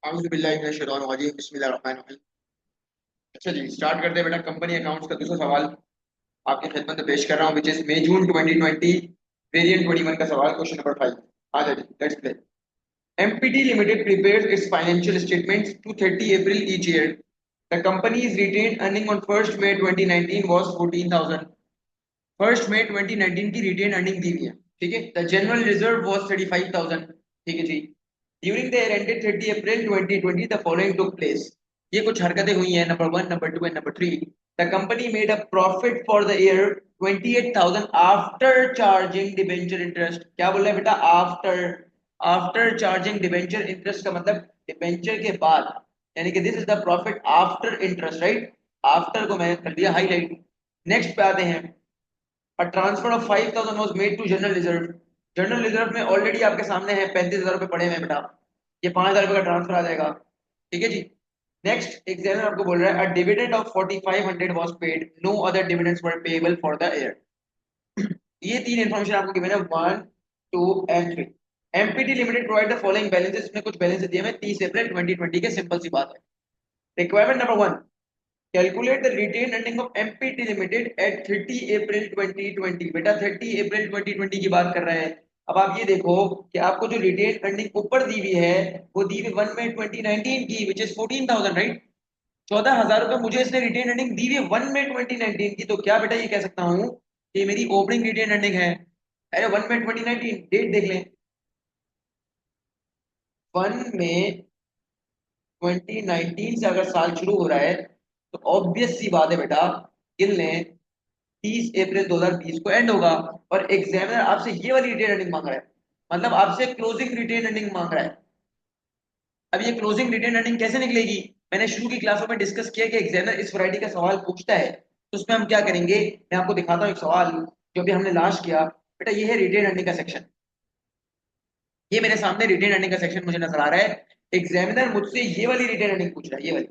आऊज़ु बिल्लाहि मिनश शैतानिर रजीम बिस्मिल्लाहिर रहमानिर रहीम। अच्छा जी, स्टार्ट करते हैं बेटा। कंपनी अकाउंट्स का दूसरा सवाल आपकी खिदमत में पेश कर रहा हूँ, which is May June 2020 variant 21 का सवाल, क्वेश्चन नंबर 5। आ जाइए, let's play. Empty limited prepares its financial statements to 30 April each year. The company's retained earning on 1st May 2019 was 14,000। 1st May 2019 की रिटेन अर्निंग दी हुई है, ठीक है। The general reserve was 35,000, ठीक है जी। During the year ended 30 April 2020 the following took place. ये कुछ हरकतें हुई हैं, number 1, number 2 and number 3। The company made a profit for the year 28,000 after charging debenture interest. क्या बोल रहा है बेटा? After. After charging debenture interest का मतलब डिबेंचर के बाद, यानी कि this is the profit after interest, right. After को मैंने कर दिया हाईलाइट। नेक्स्ट पे आते हैं। A transfer of 5,000 was made to general reserve. General reserve में ऑलरेडी आपके सामने है 35,000 रुपए पड़े हुए हैं बेटा, ये 5,000 रुपए का ट्रांसफर आ जाएगा, ठीक है जी। नेक्स्ट एग्जामिनर आपको बोल रहा है a dividend of 4500 was paid, no other dividends were payable for the year. ये तीन इन्फॉर्मेशन आपको गिवन है, 1, 2 and 3। MPT limited provide the following balances. इसमें कुछ बैलेंस दिए हैं 30 अप्रैल 2020 के, सिंपल सी बात है। Requirement number 1, calculate the retain earning of MPT limited at 30 April 2020। बेटा 30 अप्रैल 2020 की बात कर रहे हैं। अब आप ये देखो कि आपको जो रिटेन अर्निंग ऊपर दी हुई है वो दी हुई 1 मई 2019 की, विच इज 14,000, राइट। 14,000 रुपए मुझे इसने रिटेन अर्निंग दी हुई है 1 मई 2019 की, तो क्या बेटा ये कह सकता हूँ कि मेरी ओपनिंग रिटेन अर्निंग है। अरे 1 मई 2019 डेट देख लें, 1 मई 2019 से अगर साल शुरू हो रहा है तो ऑब्वियस सी बात है बेटा, गिन लें 30 अप्रैल 2020 को एंड होगा। और एग्जामिनर आपसे ये वाली रिटेन अर्निंग मांग रहा है, मतलब आपसे क्लोजिंग रिटेन अर्निंग मांग रहा है। अब ये क्लोजिंग रिटेन अर्निंग कैसे निकलेगी? मैंने शुरू की क्लासों में डिस्कस किया कि एग्जामिनर इस वैरायटी का सवाल पूछता है तो उसमें हम क्या करेंगे। मैं आपको दिखाता हूँ एक सवाल जो भी हमने लास्ट किया। बेटा ये है रिटेन अर्निंग का सेक्शन, ये मेरे सामने रिटेन अर्निंग का सेक्शन मुझे नजर आ रहा है। एग्जामिनर मुझसे ये वाली रिटेन अर्निंग पूछ रहा है, ये वाली,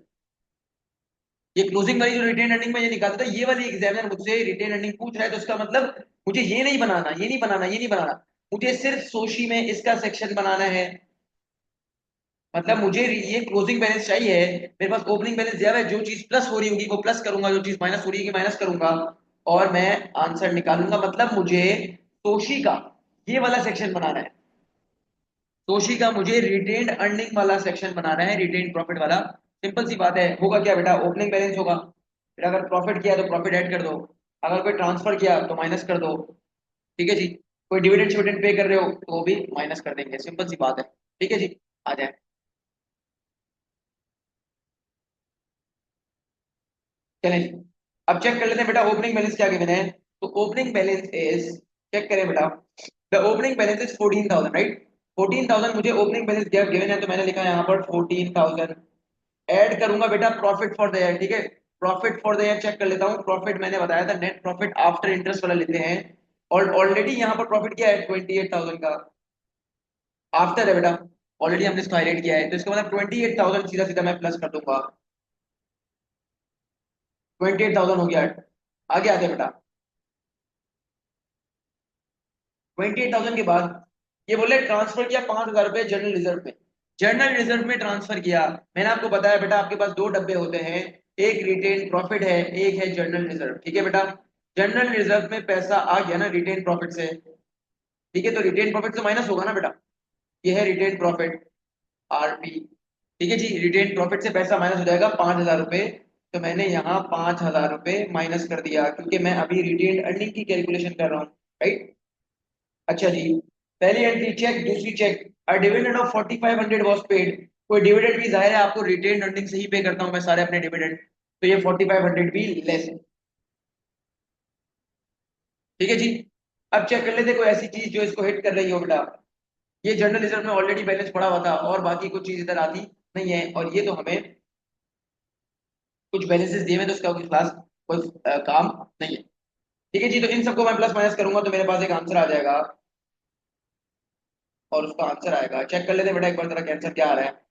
ये क्लोजिंग वाली जो रिटेन अर्निंग में ये निकालता था, ये वाली एग्जामिनर मुझसे रिटेन अर्निंग पूछ रहा है। तो इसका मतलब मुझे ये नहीं बनाना, ये नहीं बनाना, ये नहीं बनाना, मुझे सिर्फ सोशी में इसका सेक्शन बनाना है। मतलब मुझे ये क्लोजिंग बैलेंस चाहिए, मेरे पास ओपनिंग बैलेंस दिया हुआ है, जो चीज प्लस हो रही होगी वो प्लस करूंगा, जो चीज माइनस हो रही है माइनस करूंगा, और मैं आंसर निकालूंगा। मतलब मुझे सोशी का ये वाला सेक्शन बनाना है। तोशी का मुझे रिटेन्ड अर्निंग वाला सेक्शन बनाना है, रिटेन्ड प्रॉफिट वाला। सिंपल सी बात है, होगा क्या बेटा? ओपनिंग बैलेंस होगा, फिर अगर प्रॉफिट किया तो प्रॉफिट ऐड कर दो, अगर कोई ट्रांसफर किया तो माइनस कर दो, ठीक है जी। कोई डिविडेंड शिविडेंड पे कर रहे हो तो वो भी माइनस कर देंगे, सिंपल सी बात है, ठीक है जी। आ जाए, चलें जी। अब चेक कर लेते हैं बेटा ओपनिंग बैलेंस क्या गिवन है। तो ओपनिंग बैलेंस इज, चेक करें बेटा, the opening balance is 14,000, right. 14,000 मुझे ओपनिंग बैलेंस गिवन है, तो मैंने लिखा है यहाँ पर 14,000। ऐड करूंगा बेटा प्रॉफिट फॉर द ईयर, ठीक है। Profit for the year check कर लेता हूँ। प्रॉफिट मैंने बताया था नेट प्रॉफिट आफ्टर इंटरेस्ट वाला लेते हैं, और ऑलरेडी यहाँ पर प्रॉफिट क्या है 28,000 का, आफ्टर है बेटा, ऑलरेडी हमने इसको हाईलाइट किया है, तो इसका मतलब 28,000 सीधा सीधा मैं प्लस कर दूंगा। 28,000 हो गया। आगे आते हैं बेटा। 28,000 के बाद ये बोले ट्रांसफर किया 5,000 रुपए जनरल रिजर्व में। जनरल रिजर्व में ट्रांसफर किया, मैंने आपको बताया बेटा आपके पास दो डब्बे होते हैं, एक रिटेन प्रॉफिट है, एक है जनरल रिजर्व, ठीक है बेटा। जनरल रिजर्व में पैसा आ गया ना रिटेन प्रॉफिट से, ठीक है, तो रिटेन प्रॉफिट से माइनस होगा ना बेटा। ये है रिटेन प्रॉफिट, आरपी, ठीक है जी। रिटेन प्रॉफिट से पैसा माइनस हो जाएगा 5,000 रुपए, तो मैंने यहाँ 5,000 रुपए माइनस कर दिया, क्योंकि मैं अभी रिटेन अर्निंग की कैलकुलेशन कर रहा हूँ, राइट। अच्छा जी, पहली एंट्री चेक, दूसरी check, a dividend of 4500 was paid. कोई डिविडेंड भी जाहिर है आपको रिटेन अर्निंग से ही पे करता हूं मैं सारे अपने डिविडेंड, तो ये 4500 भी लेस है, ठीक है जी। अब चेक कर लेते हैं कोई ऐसी चीज जो इसको हिट कर रही हो बेटा। ये जर्नल रिजर्व में ऑलरेडी बैलेंस पड़ा हुआ था और बाकी कुछ चीज इधर आती नहीं है, और ये तो हमें कुछ बैलेंसेस दिए हुए हैं, तो उसका कोई खास कोई काम नहीं है, ठीक है जी। तो इन सबको मैं प्लस माइनस करूंगा तो मेरे पास एक आंसर आ जाएगा, और उसका आंसर आएगा, चेक कर लेते हैं बेटा एक बार तरह आंसर क्या आ रहा है।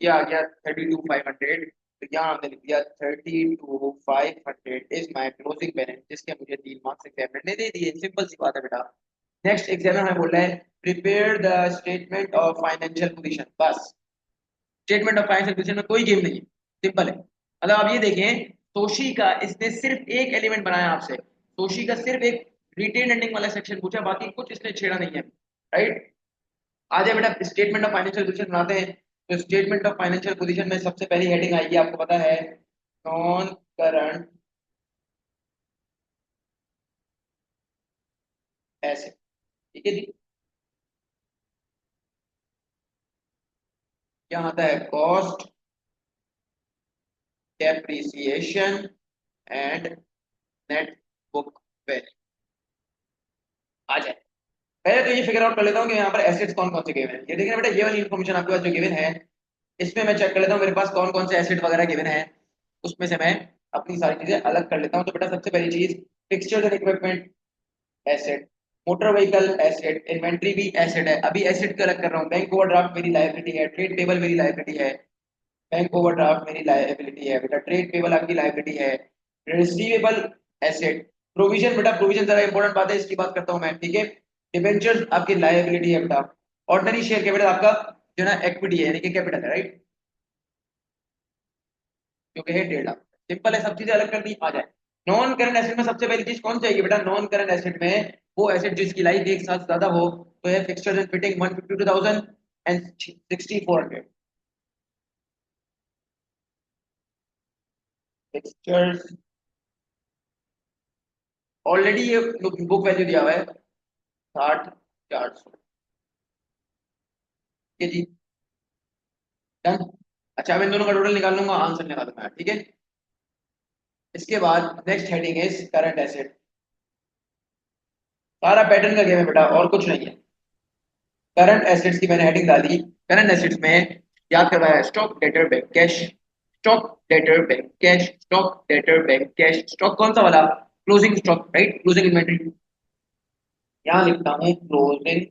ये आ गया 32,500। तो यहाँ हमने लिख दिया 32,500 इज माई क्लोजिंग बैलेंस, जिसके मुझे 3 मार्क्स एग्जामिनर ने दे दिए, सिंपल सी बात है बेटा। नेक्स्ट एग्जाम हमें बोल रहा है prepare the statement of financial position. बस स्टेटमेंट ऑफ फाइनेंशियल पोजीशन में कोई गेम नहीं है, सिंपल है। मतलब आप ये देखें, तोशी का इसने सिर्फ एक एलिमेंट बनाया आपसे, तोशी का सिर्फ एक रिटेन एंडिंग वाला सेक्शन पूछा, बाकी कुछ इसने छेड़ा नहीं है, राइट। आ जाए बेटा स्टेटमेंट ऑफ फाइनेंशियल पोजीशन बनाते हैं। तो स्टेटमेंट ऑफ फाइनेंशियल पोजीशन में सबसे पहली हेडिंग आएगी, आपको पता है, नॉन करंट एसेट। ठीक है जी। क्या आता है, cost, depreciation and net book value. आ जाए, पहले तो ये फिगर आउट कर लेता हूँ कि यहाँ पर एसेट्स कौन कौन से गिवन है। ये देखिए ना बेटा, ये वाली इन्फॉर्मेशन आपके पास जो गिवन है, इसमें मैं चेक कर लेता हूँ मेरे पास कौन कौन से एसेट वगैरह गिवन है, उसमें से मैं अपनी सारी चीजें अलग कर लेता हूँ। तो बेटा सबसे पहली चीज, fixtures and equipment asset, motor vehicle asset, inventory भी एसेट है। अभी एसेट का अलग कर रहा हूँ, बैंक ओवरड्राफ्ट मेरी लायबिलिटी है, ट्रेड पेबल मेरी लायबिलिटी है, बैंक ओवरड्राफ्ट मेरी लायबिलिटी है बेटा, ट्रेड पेबल आपकी लायबिलिटी है, रिसीवेबल एसेट, प्रोविजन बेटा, प्रोविजन जरा इंपॉर्टेंट बात है, इसकी बात करता हूँ मैं, ठीक है। डिबेंचर्स आपकी लायबिलिटी है बेटा, ऑर्डिनरी शेयर कैपिटल आपका जो ना इक्विटी है, यानी कि कैपिटल है, राइट, जो कि है 1.5 लाख। सिंपल है, सब चीजें अलग कर दी। आ जाए नॉन करंट एसेट में सबसे पहली चीज कौन सी आएगी बेटा, नॉन करंट एसेट में वो एसेट जिसकी लाइफ एक साल से ज्यादा हो, तो है fixtures and fitting 152,000 and 6400। Fixtures already ये बुक वैल्यू दिया हुआ है 60,400। ठीक है जी, डन। अच्छा, अब इन दोनों का टोटल निकाल लूंगा, आंसर निकालूंगा, ठीक है। इसके बाद next heading is current asset. सारा पैटर्न का गेम है बेटा, और कुछ नहीं है। करंट एसेट्स की मैंने हेडिंग डाली, करंट एसेट्स में याद करवाया stock debtor bank cash, stock debtor bank cash, stock debtor bank cash, stock कौन सा वाला, closing stock, right, closing inventory. यहाँ लिखता हूँ क्लोजिंग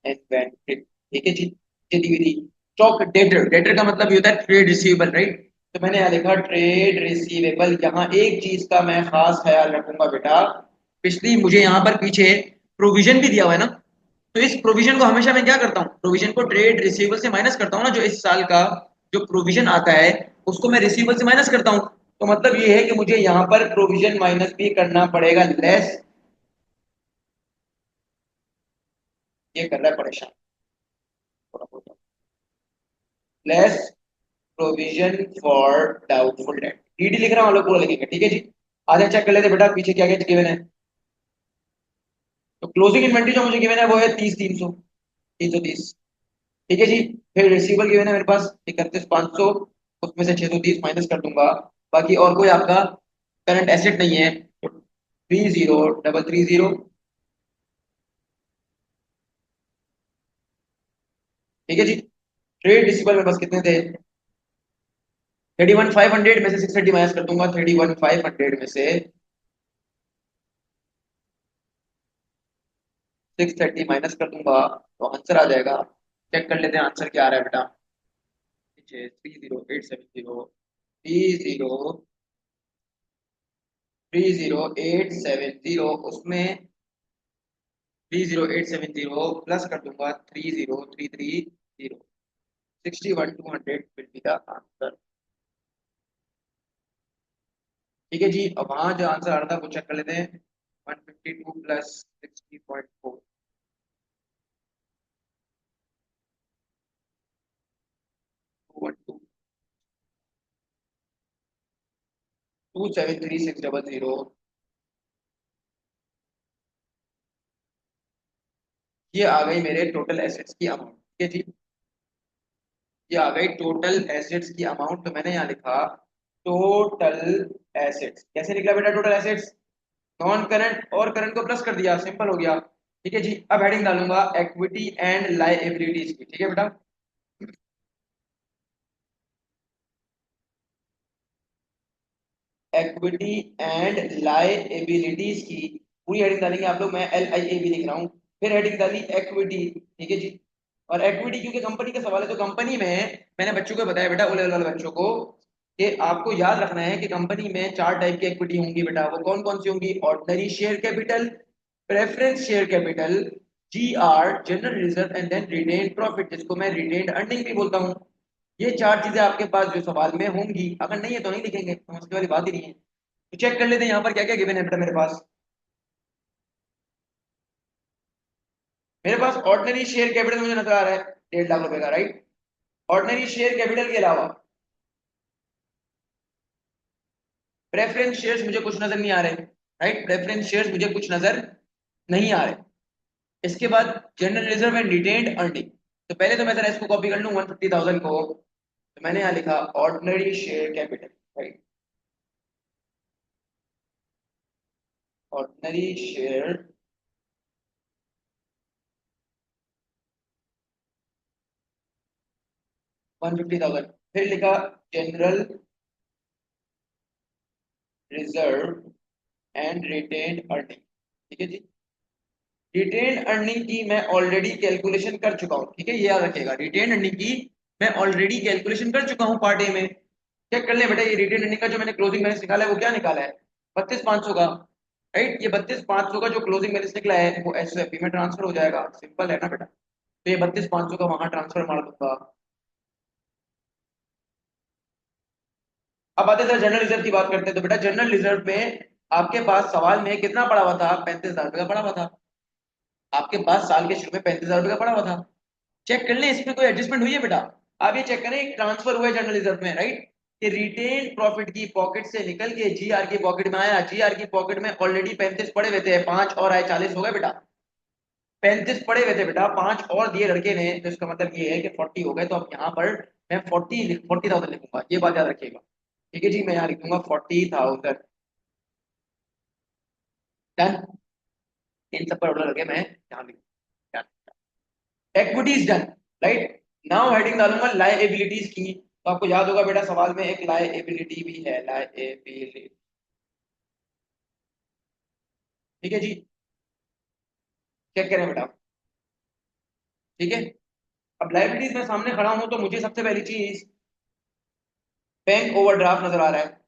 इन्वेंटरी, ठीक है जी। गतिविधि स्टॉक डेटर, डेटर का मतलब ये होता है ट्रेड रिसीवेबल, राइट। तो मैंने यहाँ लिखा ट्रेड रिसीवेबल। यहाँ एक चीज का मैं खास ख्याल रखूंगा बेटा, पिछली मुझे यहाँ पर पीछे प्रोविजन भी दिया हुआ है ना, तो इस प्रोविजन को हमेशा मैं क्या करता हूँ, प्रोविजन को ट्रेड रिसीवेबल से माइनस करता हूँ ना, जो इस साल का जो प्रोविजन आता है उसको मैं रिसीवेबल से माइनस करता हूँ। तो मतलब ये है कि मुझे यहाँ पर प्रोविजन माइनस भी करना पड़ेगा, लेस। ये कर रहा है परेशान थोड़ा, less provision for doubtful debt, DD लिख रहा हूँ, हम लोग पूरा लिखेंगे, ठीक है जी। आगे चेक कर लेते हैं बेटा पीछे क्या क्या गिवन है। तो क्लोजिंग इन्वेंटरी जो मुझे गिवन है वो है 30,300, 330, ठीक है जी। फिर रिसीवेबल गिवन है मेरे पास 31,500, उसमें से 630 माइनस कर दूंगा। बाकी और कोई आपका करंट एसेट नहीं है, तो 30,330, ठीक है जी। ट्रेड रिसीवेबल मेरे पास कितने थे, 31,500 में से 630 माइनस कर दूंगा, 31,500 में से 630 माइनस कर दूंगा, तो आंसर आ जाएगा। चेक कर लेते हैं आंसर क्या आ रहा है बेटा, 30,870, 30,870, उसमें 30,870 प्लस कर दूंगा 30,330, 61,200 विल बी द आंसर। ठीक है जी। अब वहां जो आंसर आ रहा था वो चेक कर लेते हैं, 152 प्लस 60.4, 212, 273,600, ये आ गई मेरे टोटल एसेट्स की अमाउंट, ठीक है जी। ये आ गई टोटल एसेट्स की अमाउंट, तो मैंने यहाँ लिखा टोटल एसेट्स। कैसे निकला बेटा टोटल एसेट्स, नॉन करंट और करंट को प्लस कर दिया, सिंपल हो गया। ठीक है जी। अब हेडिंग डालूंगा इक्विटी एंड लायबिलिटीज की, ठीक है बेटा। इक्विटी एंड लायबिलिटीज की पूरी हेडिंग डालेंगे आप लोग, मैं LIAB लिख रहा हूँ। फिर हेडिंग डाली इक्विटी, ठीक है जी। और इक्विटी क्योंकि कंपनी का सवाल है, तो कंपनी में मैंने बच्चों को बताया बेटा, ओ लेवल वाले बच्चों को, कि आपको याद रखना है कि कंपनी में चार टाइप की इक्विटी होंगी बेटा। वो कौन कौन सी होंगी? Ordinary share capital, preference share capital, GR general reserve and then retain profit, जिसको मैं रिटेन अर्निंग भी बोलता हूँ। ये चार चीजें आपके पास जो सवाल में होंगी, अगर नहीं है तो नहीं लिखेंगे, समझने वाली बात ही नहीं है। तो चेक कर लेते हैं यहाँ पर क्या क्या गिवन है बेटा मेरे पास। मेरे पास ऑर्डिनरी शेयर कैपिटल मुझे नजर आ रहा है 1.5 लाख रुपए का, राइट। ऑर्डिनरी शेयर कैपिटल के अलावा प्रेफरेंस शेयर्स मुझे कुछ नजर नहीं आ रहे, राइट। प्रेफरेंस शेयर्स मुझे कुछ नजर नहीं आ रहे। इसके बाद general reserve and retained earning. तो पहले तो मैं जरा इसको कॉपी कर लूं 150,000 को। तो मैंने यहाँ लिखा ordinary share capital, right. Ordinary share 150,000। फिर लिखा general reserve and retained earning, ठीक है जी। रिटेन्ड अर्निंग की मैं ऑलरेडी कैलकुलेशन कर चुका हूँ, ठीक है, ये याद रखिएगा। रिटेन्ड अर्निंग की मैं ऑलरेडी कैलकुलेशन कर चुका हूँ पार्ट ए में। चेक कर ले बेटा, ये रिटेन्ड अर्निंग का जो मैंने क्लोजिंग बैलेंस निकाला है वो क्या निकाला है? 32,500 का, राइट। ये 32,500 का जो क्लोजिंग बैलेंस निकला है वो एसओपी में ट्रांसफर हो जाएगा, सिंपल है ना बेटा। तो ये 32,500 का वहां ट्रांसफर मार दूंगा। अब आते हैं जनरल रिजर्व की बात करते हैं। तो बेटा जनरल रिजर्व में आपके पास सवाल में कितना पड़ा हुआ था? 35,000 रुपये का पड़ा हुआ था। आपके पास साल के शुरू में 35,000 रुपये का पड़ा हुआ था। चेक कर लें इसमें कोई एडजस्टमेंट हुई है बेटा। आप ये चेक करें, एक ट्रांसफर हुआ है जनरल रिजर्व में, राइट। कि रिटेन प्रॉफिट की पॉकेट से निकल के जीआर की पॉकेट में आया। जीआर की पॉकेट में ऑलरेडी 35 पड़े हुए थे, 5 और आए 40 हो गए बेटा। 35 पड़े हुए थे बेटा, 5 और दिए लड़के ने, तो इसका मतलब ये है कि 40 हो गए। तो अब यहाँ पर मैं 40,000 लिखूंगा, ये बात याद रखिएगा। ठीक है जी, मैं यहाँ लिखूंगा 40,000। डन। इन सब पर ऑर्डर करके मैं यहाँ लिखूंगा equities done, right. Now heading डालूंगा लायबिलिटीज की। तो आपको याद होगा बेटा सवाल में एक लायबिलिटी भी है, लायबिलिटी, ठीक है जी। चेक करें बेटा, ठीक है। अब लायबिलिटीज में सामने खड़ा हूं तो मुझे सबसे पहली चीज बैंक ओवरड्राफ्ट नजर आ रहा है।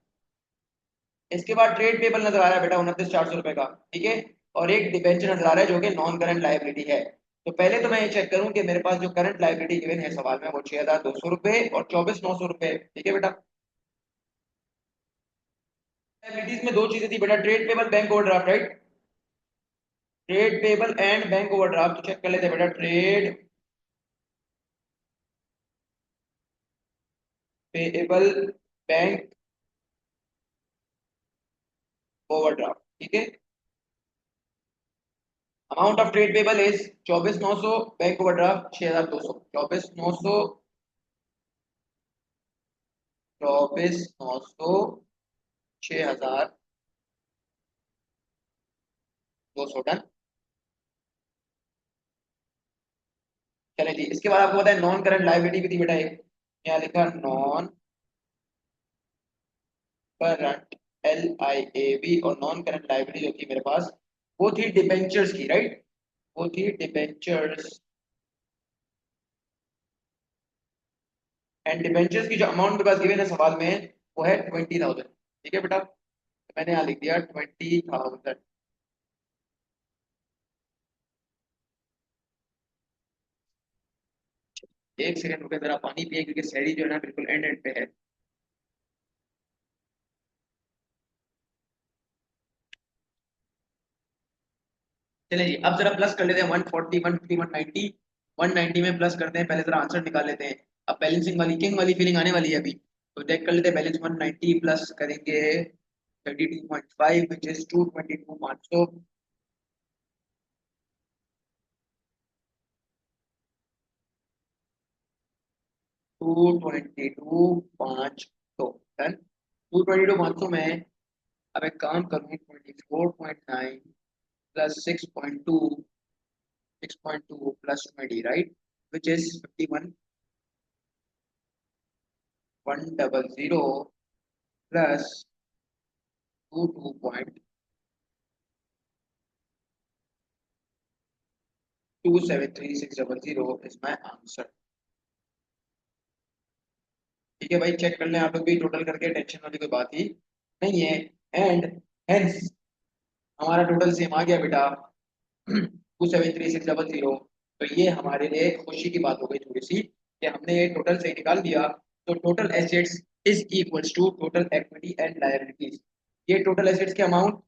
इसके बाद ट्रेड पेबल नजर आ रहा है बेटा 29,400 रुपए का, ठीक है। और एक डिबेंचर नजर आ रहा है जो कि नॉन करंट लायबिलिटी है। तो पहले तो मैं ये चेक करूं कि मेरे पास जो करंट लायबिलिटी गिवन है सवाल में वो 6,200 रुपए और 24,900 रुपए, ठीक है बेटा। लायबिलिटीज में दो चीजें थी बेटा, trade payable, bank overdraft, right. Trade payable and bank overdraft, तो चेक कर लेते हैं बेटा। ट्रेड पेबल, बैंक ओवरड्राफ्ट, ठीक है। Amount of trade payable is 24,900, bank overdraft 6,200। 24,900, 24,900, 6,200। Done. चले जी, इसके बाद आपको पता है नॉन करंट लायबिलिटी भी थी बेटा एक। यहाँ लिखा नॉन करंट, LIAB। और नॉन करंट लायबिलिटी जो थी मेरे पास वो थी डिबेंचर्स की, राइट। वो थी डिबेंचर्स। एंड डिबेंचर्स की जो अमाउंट मेरे पास गिवन है सवाल में वो है 20,000, ठीक है बेटा। तो मैंने यहाँ लिख दिया 20,000। एक सेकंड रुके, जरा पानी पिए क्योंकि शहरी जो है ना बिल्कुल एंड एंड पे है। चलिए जी, अब जरा प्लस कर लेते हैं 140, 150, 190। 190 में प्लस करते हैं, पहले जरा आंसर निकाल लेते हैं। अब बैलेंसिंग वाली, किंग वाली फीलिंग आने वाली है अभी। तो चेक कर लेते हैं बैलेंस। 190 प्लस करेंगे 32.5 विच इज 222,500। 222,500। डन। 222,500 में अब एक काम करूँ, 24.9 plus 6.2, 6.2 plus 20, right, which is 51,100 plus 22.273,600 is my answer। ठीक है भाई, चेक कर लें आप लोग भी टोटल करके, टेंशन वाली कोई बात ही नहीं है। एंड हेंस हमारा टोटल सेम आ गया बेटा 273,600। तो ये हमारे लिए खुशी की बात हो गई थोड़ी सी कि हमने ये टोटल से निकाल दिया। तो total assets is equals to total equity and liabilities, ये टोटल एसेट्स के अमाउंट,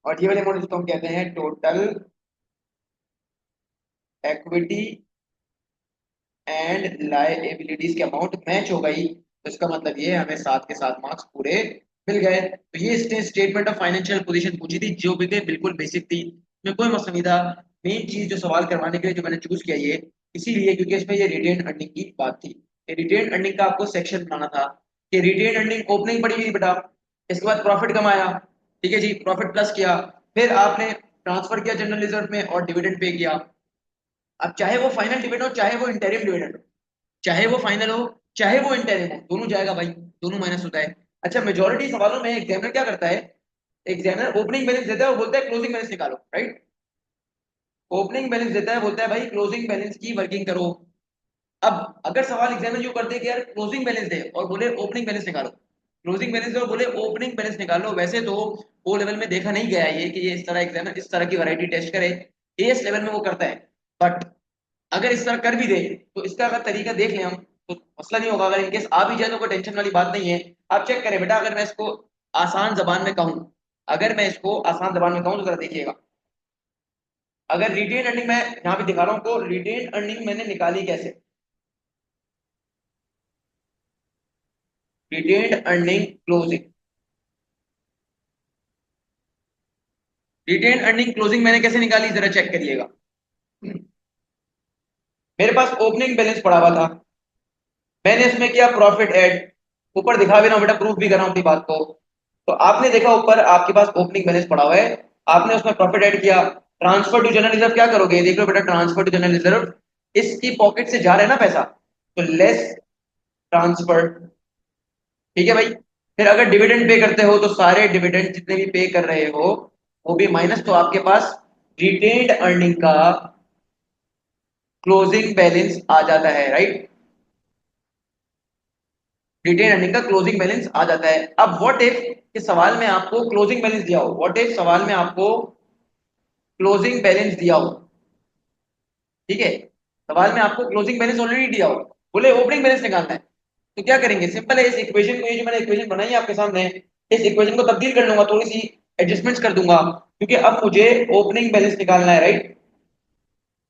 और ये वाले अमाउंट जिसको हम कहते हैं टोटल इक्विटी एंड लायबिलिटीज के अमाउंट मैच हो गई, तो इसका मतलब ये है हमें 7 के 7 मार्क्स पूरे मिल गए। तो ये स्टेटमेंट ऑफ फाइनेंशियल पोजीशन पूछी थी जो भी बिल्कुल बेसिक थी, इसमें कोई मसला नहीं था। मेन चीज जो सवाल करवाने के लिए जो मैंने चूज किया ये इसीलिए क्योंकि इसमें ये रिटेन अर्निंग की बात थी। ये रिटेन अर्निंग का आपको सेक्शन बनाना था कि रिटेन अर्निंग ओपनिंग पड़ी हुई बेटा, इसके बाद प्रॉफिट कमाया, ठीक है जी, प्रॉफिट प्लस किया, फिर आपने ट्रांसफर किया जनरल रिजर्व में और डिविडेंड पे किया। अब चाहे वो फाइनल डिविडेंड हो चाहे वो इंटरिम डिविडेंड हो, चाहे वो फाइनल हो चाहे वो इंटरिम हो, दोनों जाएगा भाई, दोनों माइनस होता है। अच्छा, मेजोरिटी सवालों में एग्जामिनर क्या करता है, एग्जामिनर ओपनिंग बैलेंस देता है, वो बोलता है क्लोजिंग बैलेंस निकालो, राइट। ओपनिंग बैलेंस देता है, बोलता है भाई क्लोजिंग बैलेंस की वर्किंग करो। अब अगर सवाल एग्जामिनर यूं कर दे कि यार क्लोजिंग बैलेंस दे और बोले ओपनिंग बैलेंस निकालो, क्लोजिंग बैलेंस दे और बोले ओपनिंग बैलेंस निकालो, वैसे तो ओ लेवल में देखा नहीं गया है ये कि ये इस तरह एग्जामिनर इस तरह की वैरायटी टेस्ट करे, एएस लेवल में वो करता है। बट अगर इस तरह कर भी दे तो इसका अगर तरीका देख लें हम तो मसला नहीं होगा, अगर इनकेस आ भी जाए तो कोई टेंशन वाली बात नहीं है। आप चेक करें बेटा, अगर मैं इसको आसान जबान में कहूं, अगर मैं इसको आसान जबान में कहूं तो जरा देखिएगा। अगर रिटेन अर्निंग मैं यहाँ पे दिखा रहा हूँ तो रिटेन अर्निंग मैंने निकाली कैसे, retain earning closing, retain earning closing मैंने कैसे निकाली जरा चेक करिएगा। मेरे पास ओपनिंग बैलेंस पड़ा हुआ था, मैंने इसमें किया प्रॉफिट ऐड, ऊपर दिखा भी रहा हूं बेटा, प्रूफ भी कर रहा हूं अपनी बात को। तो आपने देखा ऊपर आपके पास ओपनिंग बैलेंस पड़ा हुआ है, आपने उसमें प्रॉफिट ऐड किया, ट्रांसफर टू जनरल रिजर्व क्या करोगे, देख लो बेटा, ट्रांसफर टू जनरल रिजर्व, इसकी पॉकेट से जा रहा है ना पैसा, तो लेस ट्रांसफर, ठीक है भाई। फिर अगर डिविडेंड पे करते हो तो सारे डिविडेंड जितने भी पे कर रहे हो वो भी माइनस, तो आपके पास रिटेन्ड अर्निंग का क्लोजिंग बैलेंस आ जाता है, राइट। रिटेन अर्निंग का क्लोजिंग बैलेंस आ जाता है। अब व्हाट इफ कि सवाल में आपको क्लोजिंग बैलेंस दिया हो, व्हाट इफ सवाल में आपको क्लोजिंग बैलेंस दिया हो, ठीक है, सवाल में आपको क्लोजिंग बैलेंस ऑलरेडी दिया हो, बोले ओपनिंग बैलेंस निकालना है, तो क्या करेंगे, सिंपल है, इस इक्वेशन को, ये जो मैंने इक्वेशन बनाई है आपके सामने, इस इक्वेशन को तब्दील कर लूंगा, थोड़ी सी एडजस्टमेंट्स कर दूंगा, क्योंकि अब मुझे ओपनिंग बैलेंस निकालना है, राइट।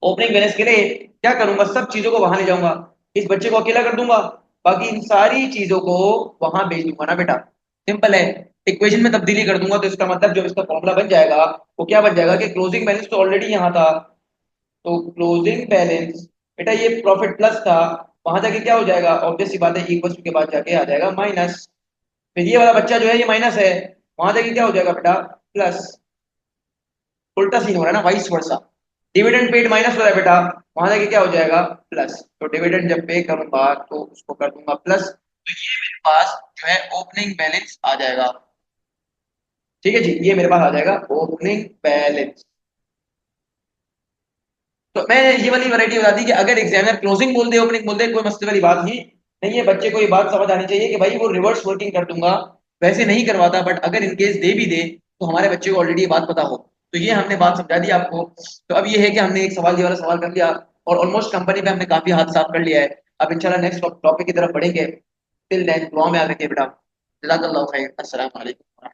ओपनिंग बैलेंस के लिए क्या करूंगा, सब चीजों को वहां ले जाऊंगा, इस बच्चे को अकेला कर दूंगा, बाकी इन सारी चीजों को वहां भेज दूंगा ना बेटा, सिंपल है। इक्वेशन में तब्दीली कर दूंगा तो इसका मतलब जो इसका फॉर्मूला बन जाएगा वो क्या बन जाएगा कि क्लोजिंग बैलेंस तो ऑलरेडी यहाँ था, तो क्लोजिंग बैलेंस बेटा ये प्रॉफिट प्लस था, वहां जाके क्या हो जाएगा, ऑब्वियस सी बात है, इक्वल के बाद जाके आ जाएगा माइनस, फिर ये वाला बच्चा जो है ये माइनस है, वहां जाके क्या हो जाएगा बेटा प्लस, उल्टा सीन हो रहा है ना, vice versa. Dividend paid minus हो रहा है बेटा, वहां जाके क्या हो जाएगा प्लस, तो डिविडेंड जब पे करूंगा तो उसको कर दूंगा प्लस, तो ये मेरे पास जो है ओपनिंग बैलेंस आ जाएगा, ठीक है जी, ये मेरे पास आ जाएगा ओपनिंग बैलेंस। तो मैंने ये वाली वैरायटी बता दी कि अगर एग्जामिनर क्लोजिंग बोल दे ओपनिंग बोल दे कोई मसले वाली बात ही नहीं है, बच्चे को ये बात समझ आनी चाहिए कि भाई वो रिवर्स वर्किंग कर दूंगा, वैसे नहीं करवाता, बट अगर इनकेस दे भी दे तो हमारे बच्चे को ऑलरेडी ये बात पता हो, तो ये हमने बात समझा दी आपको। तो अब ये है कि हमने एक सवाल ये वाला सवाल कर लिया और ऑलमोस्ट कंपनी पे हमने काफी हाथ साफ कर लिया है। अब इंशाल्लाह नेक्स्ट टॉपिक की तरफ बढ़ेंगे, टिल देन दुआ में याद रखिए बेटा, जज़ाकल्लाहु खैर, अस्सलाम वालेकुम।